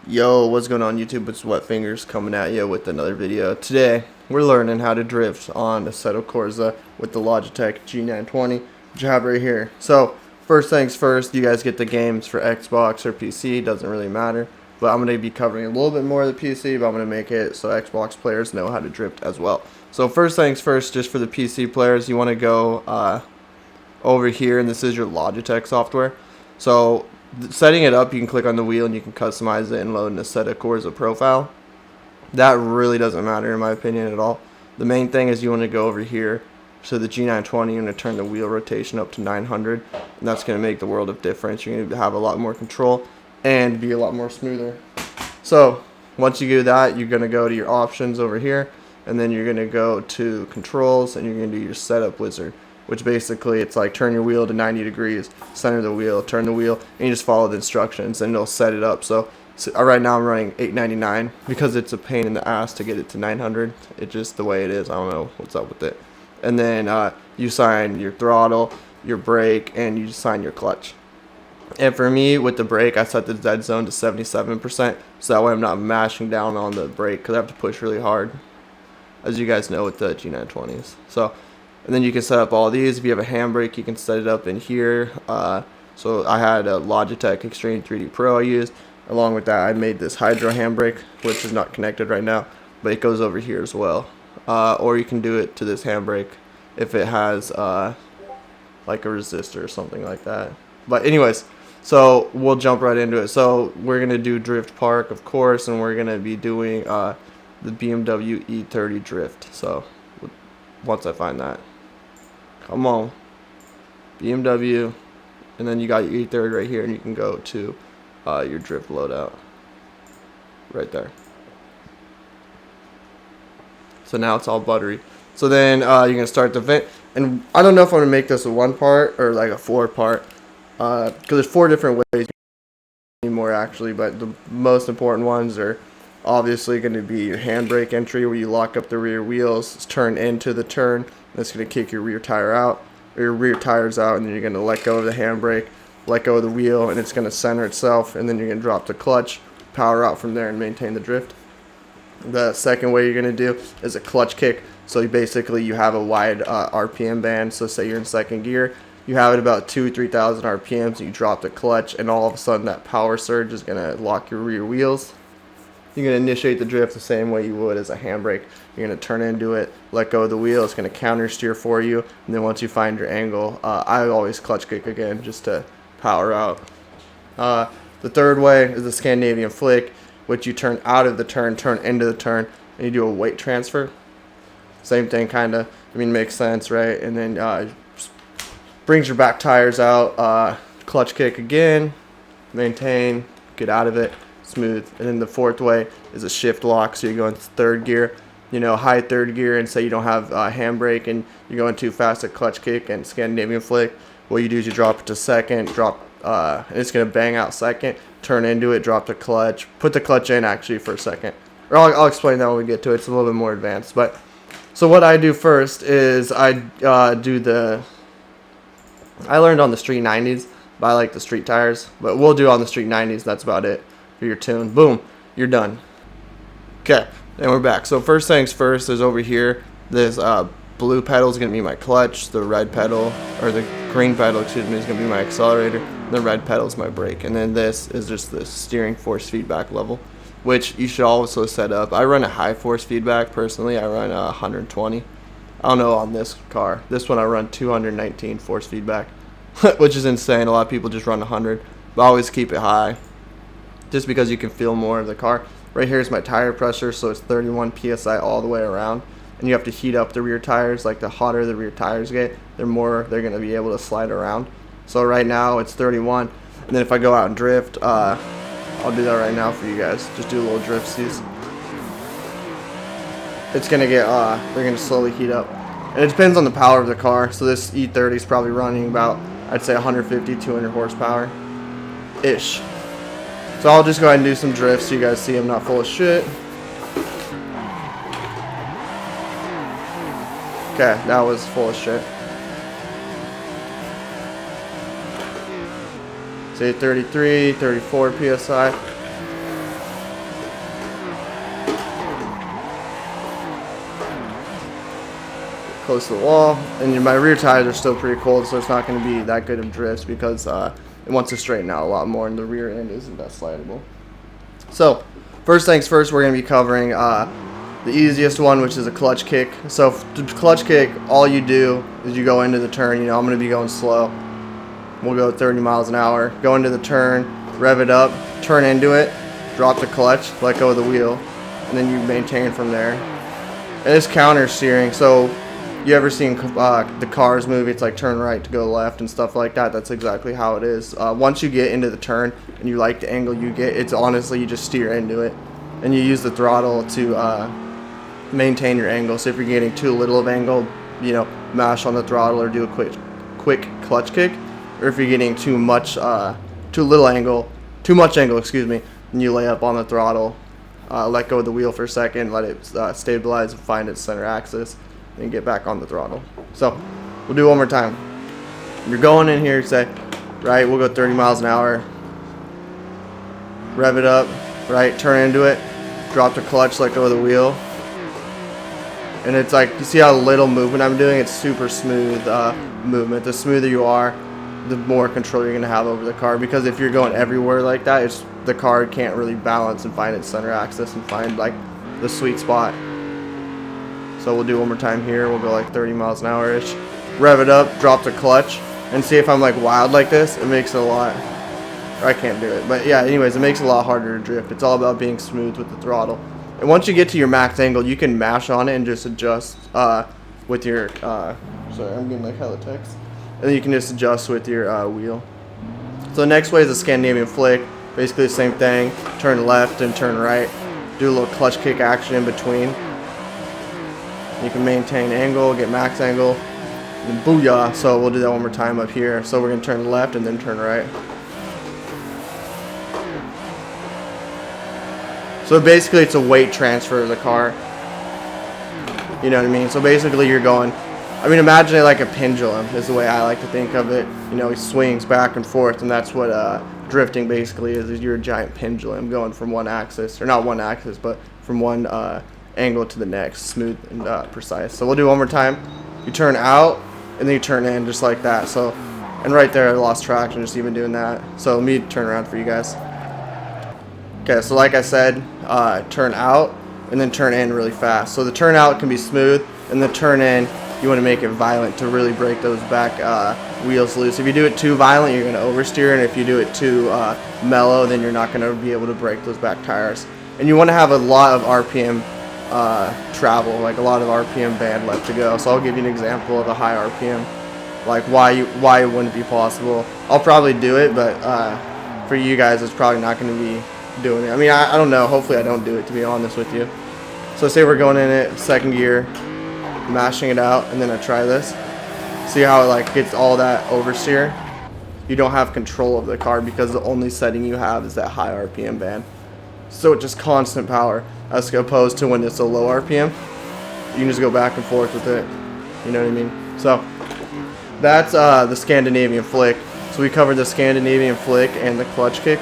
Yo, what's going on YouTube? It's WetFingers coming at you with another video. Today, we're learning how to drift on Assetto Corsa with the Logitech G920, which I have right here. So, first things first, you guys get the games for Xbox or PC, doesn't really matter. But I'm going to be covering a little bit more of the PC, but I'm going to make it so Xbox players know how to drift as well. So, first things first, just for the PC players, you want to go over here, and this is your Logitech software. So, setting it up, you can click on the wheel and you can customize it and load an Assetto Corsa profile. That really doesn't matter in my opinion at all. The main thing is you want to go over here to the G920 and turn the wheel rotation up to 900, and that's going to make the world of difference. You're going to have a lot more control and be a lot more smoother. So once you do that, you're going to go to your options over here, and then you're going to go to controls, and you're going to do your setup wizard, which basically it's like turn your wheel to 90 degrees, center the wheel, turn the wheel, and you just follow the instructions and it'll set it up. So right now I'm running 899 because it's a pain in the ass to get it to 900. It's just the way it is. I don't know what's up with it. And then you assign your throttle, your brake, and you assign your clutch. And for me, with the brake, I set the dead zone to 77%, so that way I'm not mashing down on the brake because I have to push really hard, as you guys know with the G920s. And then you can set up all these. If you have a handbrake, you can set it up in here. So I had a Logitech Extreme 3D Pro I used. Along with that, I made this Hydro handbrake, which is not connected right now, but it goes over here as well. Or you can do it to this handbrake if it has like a resistor or something like that. But anyways, so we'll jump right into it. So we're going to do Drift Park, of course, and we're going to be doing the BMW E30 Drift. So once I find that. Come on, BMW, and then you got your E30 right here, and you can go to your drift loadout right there. So now it's all buttery. So then you're gonna start the vent, and I don't know if I'm gonna make this a one part or like a 4-part, because there's 4 different ways anymore actually, but the most important ones are obviously going to be your handbrake entry, where you lock up the rear wheels, turn into the turn. That's going to kick your rear tire out, or your rear tires out, and then you're going to let go of the handbrake, let go of the wheel, and it's going to center itself, and then you're going to drop the clutch, power out from there, and maintain the drift. The second way you're going to do is a clutch kick. So you have a wide RPM band. So say you're in second gear, you have it about 2,000-3,000 RPMs, and you drop the clutch, and all of a sudden that power surge is going to lock your rear wheels. You're going to initiate the drift the same way you would as a handbrake. You're going to turn into it, let go of the wheel. It's going to counter steer for you. And then once you find your angle, I always clutch kick again just to power out. The third way is the Scandinavian flick, which you turn out of the turn into the turn, and you do a weight transfer. Same thing, kind of. I mean, makes sense, right? And then brings your back tires out. Clutch kick again, maintain, get out of it. Smooth. And then the fourth way is a shift lock. So you go into third gear, high third gear, and say you don't have a handbrake and you're going too fast at clutch kick and Scandinavian flick. What you do is you drop it to second, and it's going to bang out second, turn into it, drop the clutch, put the clutch in actually for a second. Or I'll explain that when we get to it. It's a little bit more advanced. But so what I do first is I learned on the Street 90s, but I like the street tires. But we'll do on the Street 90s. That's about it. For your tune. Boom, you're done. Okay, and we're back. So first things first is over here, this blue pedal is going to be my clutch, the red pedal, or the green pedal, excuse me, is going to be my accelerator, the red pedal is my brake, and then this is just the steering force feedback level, which you should also set up. I run a high force feedback personally. I run 120. I don't know on this car. This one I run 219 force feedback, which is insane. A lot of people just run 100, but I always keep it high, just because you can feel more of the car. Right here is my tire pressure, so it's 31 psi all the way around, and you have to heat up the rear tires. Like the hotter the rear tires get, they're going to be able to slide around. So right now it's 31, and then if I go out and drift, I'll do that right now for you guys. Just do a little driftsies. It's going to get, they're going to slowly heat up, and it depends on the power of the car. So this E30 is probably running about, I'd say 150, 200 horsepower ish. So I'll just go ahead and do some drifts so you guys see I'm not full of shit. Okay, that was full of shit. Say 33, 34 PSI. close to the wall. And my rear tires are still pretty cold, so it's not going to be that good of drift because it wants to straighten out a lot more, and the rear end isn't that slidable. So first things first, we're going to be covering the easiest one, which is a clutch kick. So to clutch kick, all you do is you go into the turn. You know, I'm going to be going slow. We'll go 30 miles an hour. Go into the turn, rev it up, turn into it, drop the clutch, let go of the wheel, and then you maintain from there. And it's counter steering. So you ever seen the Cars movie? It's like turn right to go left and stuff like that. That's exactly how it is. Once you get into the turn and you like the angle you get, it's honestly you just steer into it, and you use the throttle to maintain your angle. So if you're getting too little of angle, you know, mash on the throttle or do a quick clutch kick. Or if you're getting too much angle, excuse me, and you lay up on the throttle, let go of the wheel for a second, let it stabilize and find its center axis, then get back on the throttle. So we'll do it one more time. You're going in here, say, right, we'll go 30 miles an hour, rev it up, right, turn into it, drop the clutch, let go of the wheel. And it's like, you see how little movement I'm doing? It's super smooth movement. The smoother you are, the more control you're going to have over the car, because if you're going everywhere like that, the car can't really balance and find its center axis and find like the sweet spot. So we'll do one more time here. We'll go like 30 miles an hour ish, rev it up, drop the clutch, and see if I'm like wild like this. It makes it a lot, or I can't do it, but yeah, anyways, it makes it a lot harder to drift. It's all about being smooth with the throttle. And once you get to your max angle, you can mash on it and just adjust with your sorry, I'm getting like hella text. And then you can just adjust with your wheel. So the next way is a Scandinavian flick. Basically the same thing. Turn left and turn right. Do a little clutch kick action in between. You can maintain angle, get max angle, and booyah. So we'll do that one more time up here. So we're going to turn left and then turn right. So basically it's a weight transfer of the car. You know what I mean? So basically you're going, I mean, imagine it like a pendulum is the way I like to think of it. You know, it swings back and forth, and that's what drifting basically is you're a giant pendulum going from one axis, or not one axis, but from one angle to the next, smooth and precise. So we'll do one more time. You turn out, and then you turn in just like that. So, and right there I lost traction just even doing that. So let me turn around for you guys. Okay, so like I said, turn out, and then turn in really fast. So the turn out can be smooth, and the turn in, you want to make it violent to really break those back wheels loose. If you do it too violent, you're going to oversteer, and if you do it too mellow, then you're not going to be able to break those back tires. And you want to have a lot of RPM travel, like a lot of RPM band left to go. So I'll give you an example of a high RPM, like why it wouldn't be possible. I'll probably do it, but for you guys, it's probably not going to be doing it. I mean, I don't know. Hopefully I don't do it, to be honest with you. So say we're going in it, second gear, mashing it out, and then I try this. See how it like gets all that oversteer? You don't have control of the car because the only setting you have is that high RPM band. So it's just constant power, as opposed to when it's a low RPM, you can just go back and forth with it. You know what I mean? So that's the Scandinavian flick. So we covered the Scandinavian flick and the clutch kick.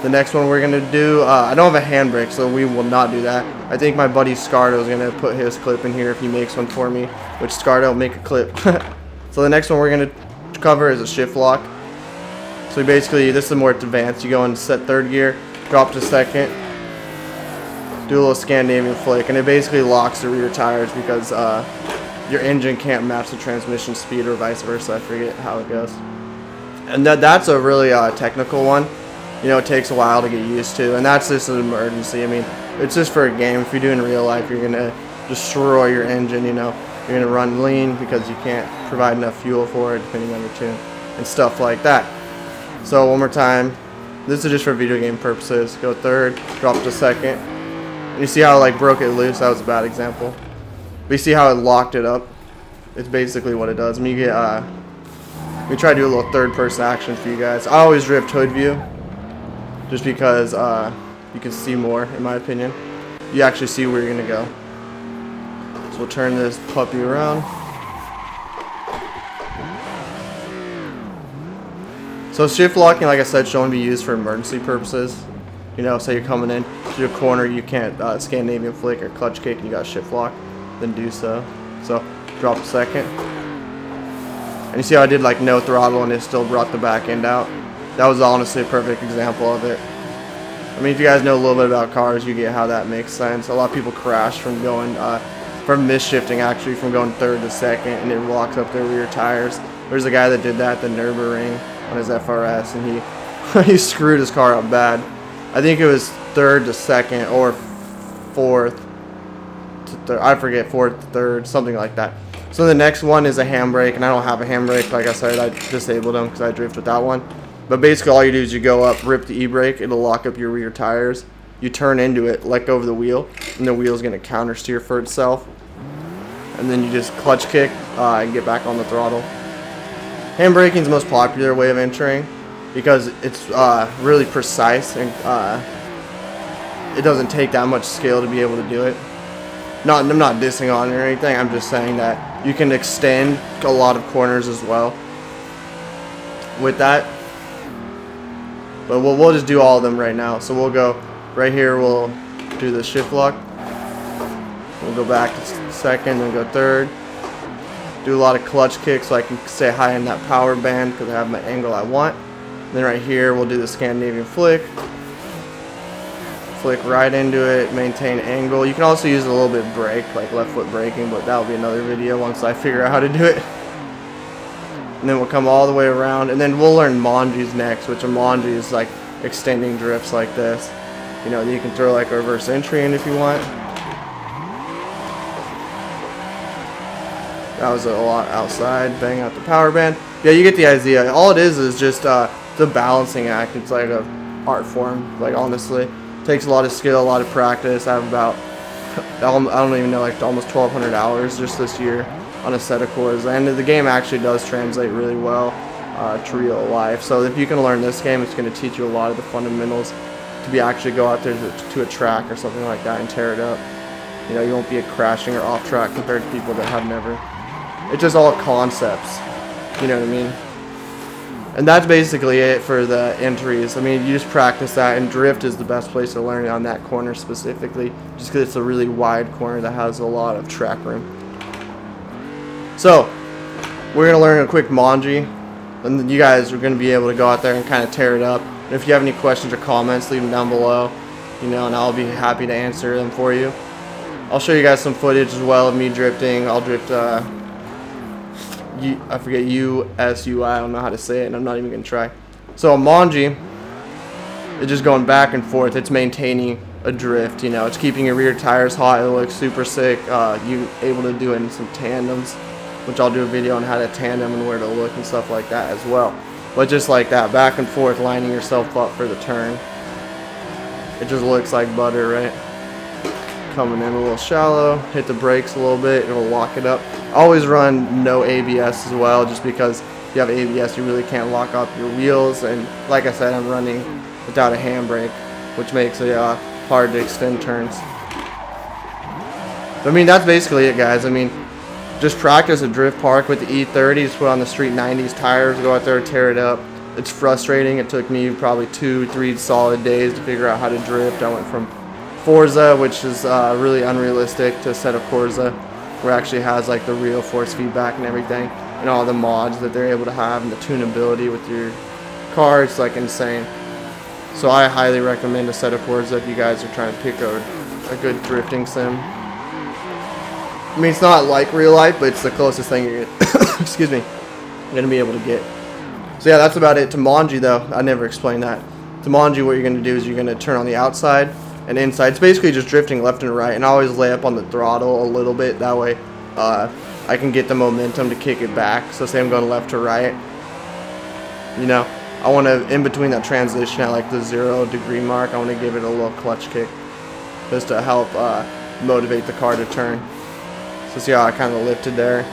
The next one we're going to do, I don't have a handbrake, so we will not do that. I think my buddy Scardo is going to put his clip in here if he makes one for me, which Scardo, make a clip. So the next one we're going to cover is a shift lock. So basically, this is more advanced. You go and set third gear, drop to second, do a little Scandinavian flick, and it basically locks the rear tires because your engine can't match the transmission speed or vice versa. I forget how it goes. And that's a really technical one. You know, it takes a while to get used to, and that's just an emergency. I mean, it's just for a game. If you're doing real life, you're going to destroy your engine, you know. You're going to run lean because you can't provide enough fuel for it, depending on your tune, and stuff like that. So one more time. This is just for video game purposes. Go third, drop to second. And you see how it like broke it loose? That was a bad example. But you see how it locked it up? It's basically what it does. I mean, you get, we try to do a little third person action for you guys. I always drift hood view, just because you can see more, in my opinion. You actually see where you're going to go. So we'll turn this puppy around. So shift locking, like I said, should only be used for emergency purposes. You know, say you're coming in to a corner, you can't Scandinavian flick or clutch kick, and you got shift lock. then do so. So drop a second. And you see how I did like no throttle and it still brought the back end out? That was honestly a perfect example of it. I mean, if you guys know a little bit about cars, you get how that makes sense. A lot of people crash from going, from misshifting actually, from going third to second, and it locks up their rear tires. There's a guy that did that at the Nürburgring on his FRS, and he screwed his car up bad. I think it was third to second or fourth to third. I forget, fourth to third, something like that. So the next one is a handbrake, and I don't have a handbrake. Like I said, I disabled them because I drift with that one. But basically all you do is you go up, rip the e-brake, it'll lock up your rear tires. You turn into it, let go of the wheel, and the wheel's going to counter steer for itself. And then you just clutch kick and get back on the throttle. Handbraking is the most popular way of entering because it's really precise and it doesn't take that much skill to be able to do it. I'm not dissing on it or anything, I'm just saying that you can extend a lot of corners as well with that. But we'll just do all of them right now. So we'll go right here, we'll do the shift lock. We'll go back to second, then go third. Do a lot of clutch kicks so I can stay high in that power band because I have my angle I want. And then right here, we'll do the Scandinavian flick. Flick right into it, maintain angle. You can also use a little bit of brake, like left foot braking, but that'll be another video once I figure out how to do it. And then we'll come all the way around, and then we'll learn Monjis next, which a Monji is like extending drifts like this. You know, you can throw like a reverse entry in if you want. That was a lot outside, bang out the power band. Yeah, you get the idea. All it is just the balancing act. It's like a art form, like honestly. It takes a lot of skill, a lot of practice. I have about, I don't even know, like almost 1,200 hours just this year on Assetto Corsa, and the game actually does translate really well to real life. So if you can learn this game, it's going to teach you a lot of the fundamentals to be actually go out there to a track or something like that and tear it up. You know, you won't be crashing or off track compared to people that have never. It's just all concepts, you know what I mean? And that's basically it for the entries. I mean, you just practice that, and drift is the best place to learn it on that corner specifically, just because it's a really wide corner that has a lot of track room. So, we're going to learn a quick Monji, and then you guys are going to be able to go out there and kind of tear it up. And if you have any questions or comments, leave them down below, you know, and I'll be happy to answer them for you. I'll show you guys some footage as well of me drifting. I'll drift, I forget USUI, I don't know how to say it, and I'm not even going to try. So a Monji is just going back and forth. It's maintaining a drift, you know. It's keeping your rear tires hot. It looks super sick. You able to do it in some tandems, which I'll do a video on how to tandem and where to look and stuff like that as well. But just like that, back and forth, lining yourself up for the turn. It just looks like butter, right? Coming in a little shallow, hit the brakes a little bit, it'll lock it up. Always run no ABS as well, just because if you have ABS, you really can't lock up your wheels. And like I said, I'm running without a handbrake, which makes it hard to extend turns. I mean, that's basically it, guys. I mean, just practice at drift park with the E30. Just put on the street 90s tires, go out there, tear it up. It's frustrating. It took me probably 2-3 solid days to figure out how to drift. I went from Forza, which is really unrealistic, to Assetto Corsa, where it actually has like the real force feedback and everything, and all the mods that they're able to have, and the tunability with your car. It's like insane. So I highly recommend Assetto Corsa if you guys are trying to pick a good drifting sim. I mean, it's not like real life, but it's the closest thing you're excuse me, gonna be able to get. So yeah, that's about it. To Monji though, I never explained that. To Monji, what you're gonna do is you're gonna turn on the outside and inside. It's basically just drifting left and right, and I always lay up on the throttle a little bit. That way I can get the momentum to kick it back. So say I'm going left to right, you know, I want to, in between that transition at like the 0 degree mark, I want to give it a little clutch kick just to help motivate the car to turn. So see how I kind of lifted there,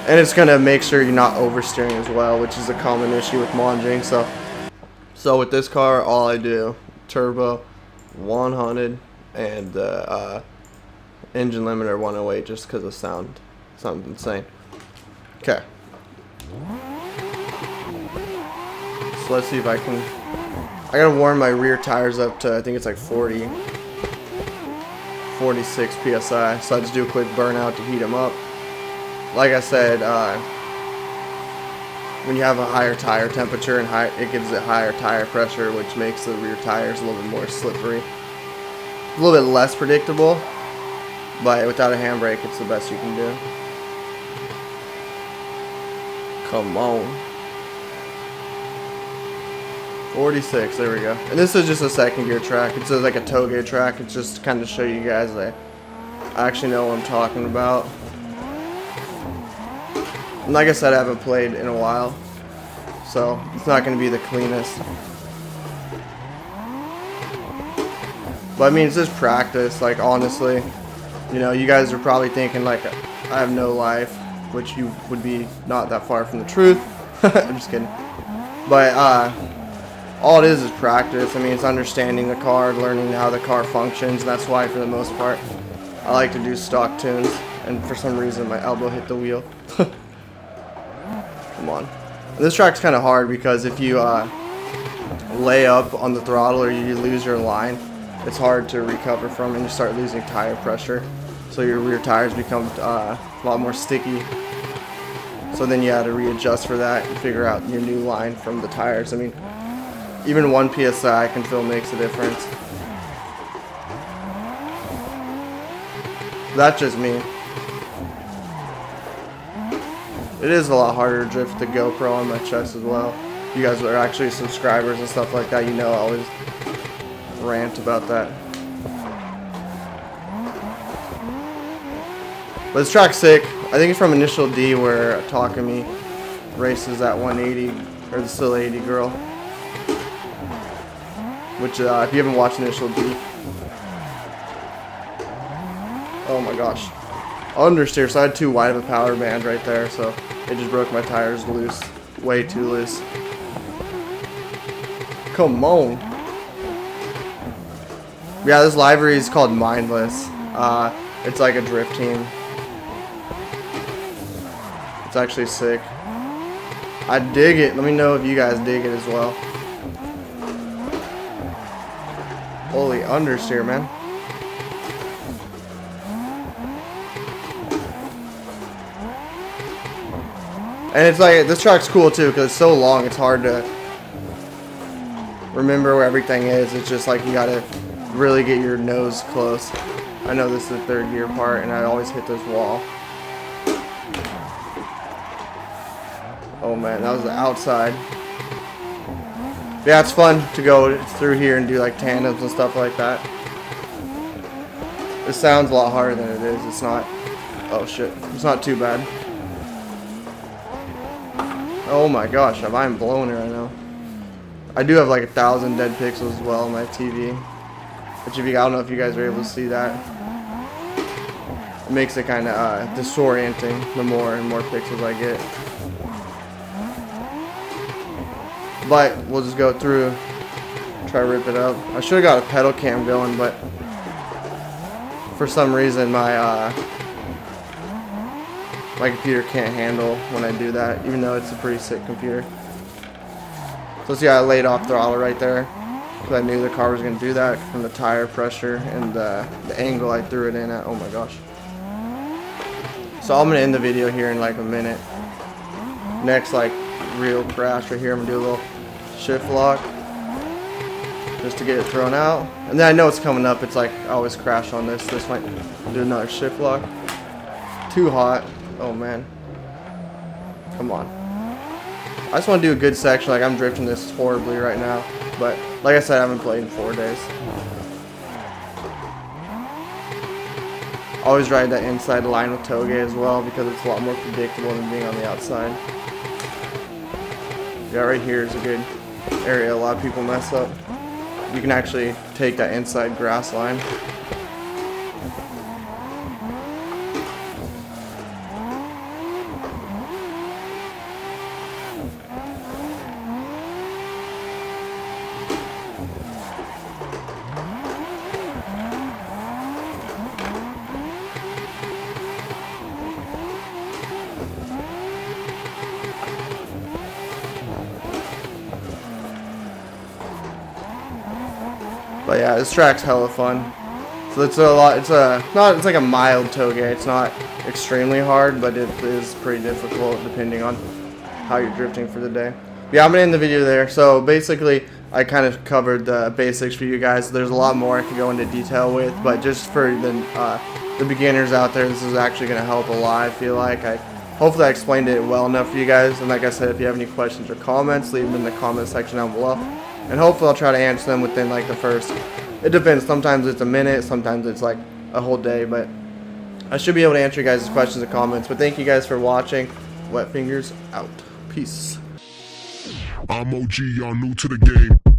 and it's going to make sure you're not oversteering as well, which is a common issue with Monjing. So with this car, all I do, turbo 100 and engine limiter 108, just because of sound. Sounds insane. Okay. So let's see if I can. I gotta warm my rear tires up to, I think it's like 40 46 psi, so I just do a quick burnout to heat them up. Like I said, when you have a higher tire temperature and it gives it higher tire pressure, which makes the rear tires a little bit more slippery, a little bit less predictable, but without a handbrake it's the best you can do. Come on. 46, there we go. And this is just a second gear track. It's like a toe gear track. It's just kind of show you guys that I actually know what I'm talking about. And like I said, I haven't played in a while, so it's not going to be the cleanest. But I mean, it's just practice. Like, honestly, you know, you guys are probably thinking like I have no life, which you would be not that far from the truth. I'm just kidding. But all it is practice. I mean, it's understanding the car, learning how the car functions. And that's why, for the most part, I like to do stock tunes. And for some reason, my elbow hit the wheel. Come on. This track's kind of hard because if you lay up on the throttle or you lose your line, it's hard to recover from, and you start losing tire pressure. So your rear tires become a lot more sticky. So then you have to readjust for that and figure out your new line from the tires. I mean, even 1 psi I can feel makes a difference. That's just me. It is a lot harder to drift the GoPro on my chest as well. You guys are actually subscribers and stuff like that, you know I always rant about that. But this track's sick. I think it's from Initial D where Takumi races that 180, or the still 80 girl. Which, if you haven't watched Initial D, oh my gosh. Understeer, so I had too wide of a power band right there, so it just broke my tires loose. Way too loose. Come on. Yeah, this livery is called Mindless. It's like a drift team. It's actually sick. I dig it. Let me know if you guys dig it as well. Holy understeer, man. And it's like, this track's cool too because it's so long, it's hard to remember where everything is. It's just like you gotta really get your nose close. I know this is the third gear part and I always hit this wall. Oh man, that was the outside. Yeah, it's fun to go through here and do like tandems and stuff like that. It sounds a lot harder than it is. It's not, oh shit, it's not too bad. Oh my gosh, I'm blowing it right now. I do have like 1,000 dead pixels as well on my TV. Which I don't know if you guys are able to see that. It makes it kind of disorienting the more and more pixels I get. But we'll just go through, try to rip it up. I should have got a pedal cam going, but for some reason my computer can't handle when I do that, even though it's a pretty sick computer. So see, I laid off throttle right there because I knew the car was going to do that from the tire pressure and the angle I threw it in at. Oh my gosh. So I'm going to end the video here in like a minute. Next like real crash right here, I'm going to do a little shift lock just to get it thrown out. And then I know it's coming up, it's like I always crash on this. This might do another shift lock. Too hot. Oh man. Come on. I just want to do a good section. Like I'm drifting this horribly right now. But like I said, I haven't played in 4 days. Always ride that inside line with Toge as well because it's a lot more predictable than being on the outside. Yeah, right here is a good area a lot of people mess up. You can actually take that inside grass line. But yeah, this track's hella fun. So it's a lot. It's like a mild toge. It's not extremely hard, but it is pretty difficult depending on how you're drifting for the day. Yeah, I'm gonna end the video there. So basically, I kind of covered the basics for you guys. There's a lot more I could go into detail with, but just for the beginners out there, this is actually gonna help a lot. I feel like hopefully I explained it well enough for you guys. And like I said, if you have any questions or comments, leave them in the comment section down below, and hopefully I'll try to answer them within like the first. It depends. Sometimes it's a minute, sometimes it's like a whole day, but I should be able to answer you guys' questions and comments. But thank you guys for watching. WetFingers out. Peace. I'm OG, y'all new to the game.